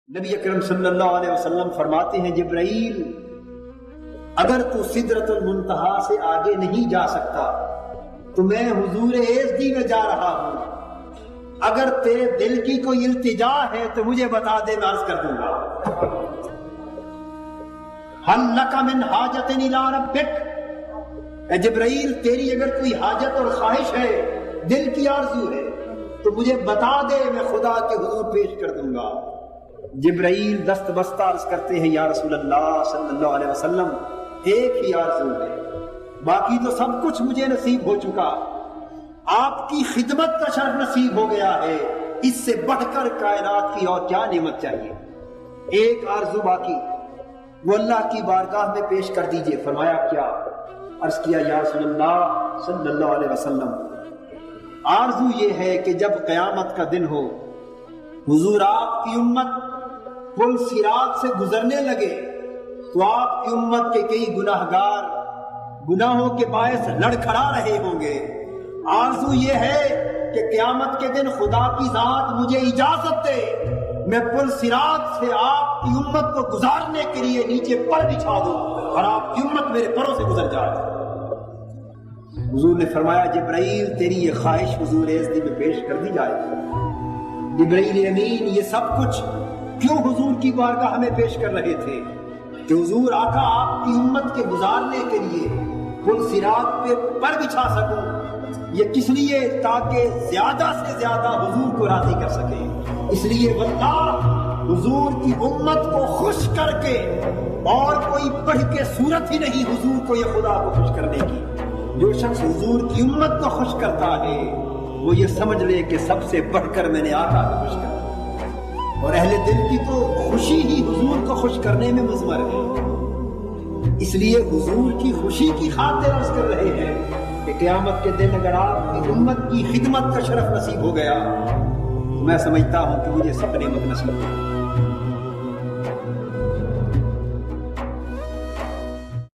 نبی اکرم صلی اللہ علیہ وسلم فرماتے ہیں جبرائیل اگر تو سدرۃ المنتہا سے آگے نہیں جا سکتا تو میں حضور ایزدی میں جا رہا ہوں، اگر تیرے دل کی کوئی التجا ہے تو مجھے بتا دے، میں عرض کر دوں گا۔ ہل لک من حاجت الی ربک، اے جبرائیل تیری اگر کوئی حاجت اور خواہش ہے، دل کی آرزو ہے تو مجھے بتا دے، میں خدا کے حضور پیش کر دوں گا۔ جبرائیل دست بستہ عرض کرتے ہیں یا رسول اللہ صلی اللہ علیہ وسلم ایک ہی آرزو ہے، باقی تو سب کچھ مجھے نصیب ہو چکا، آپ کی خدمت کا شرف نصیب ہو گیا ہے، اس سے بڑھ کر کائنات کی اور کیا نعمت چاہیے؟ ایک آرزو باقی، وہ اللہ کی بارگاہ میں پیش کر دیجئے۔ فرمایا کیا؟ عرض کیا یا رسول اللہ صلی اللہ علیہ وسلم آرزو یہ ہے کہ جب قیامت کا دن ہو، حضور آپ کی امت پل صراط سے گزرنے لگے تو آپ کی امت کے کئی گناہگار گناہوں کے باعث لڑکھڑا رہے ہوں گے۔ آرزو یہ ہے کہ قیامت کے دن خدا کی ذات مجھے اجازت دے، میں پل صراط سے آپ کی امت کو گزارنے کے لیے نیچے پر بچھا دوں اور آپ کی امت میرے پروں سے گزر جائے۔ حضور نے فرمایا جبرائیل تیری یہ خواہش حضور ایزدی میں پیش کر دی جائے۔ جبرائیل امین یہ سب کچھ کیوں حضور کی بارگاہ میں پیش کر رہے تھے؟ کہ حضور آقا آپ کی امت کے گزارنے کے لیے پل صراط پہ پر بچھا سکوں، یہ کس لیے؟ تاکہ زیادہ سے زیادہ حضور کو راضی کر سکیں۔ اس لیے واللہ حضور کی امت کو خوش کر کے اور کوئی بڑھ کے صورت ہی نہیں حضور کو یہ خدا کو خوش کرنے کی۔ جو شخص حضور کی امت کو خوش کرتا ہے وہ یہ سمجھ لے کہ سب سے بڑھ کر میں نے آقا کو خوش کرا، اور اہل دل کی تو خوشی ہی حضور کو خوش کرنے میں مضمر ہے۔ اس لیے حضور کی خوشی کی خاطر عرض کر رہے ہیں کہ قیامت کے دن اگر آپ کی امت کی خدمت کا شرف نصیب ہو گیا تو میں سمجھتا ہوں کہ مجھے سب نعمت نصیب ہو۔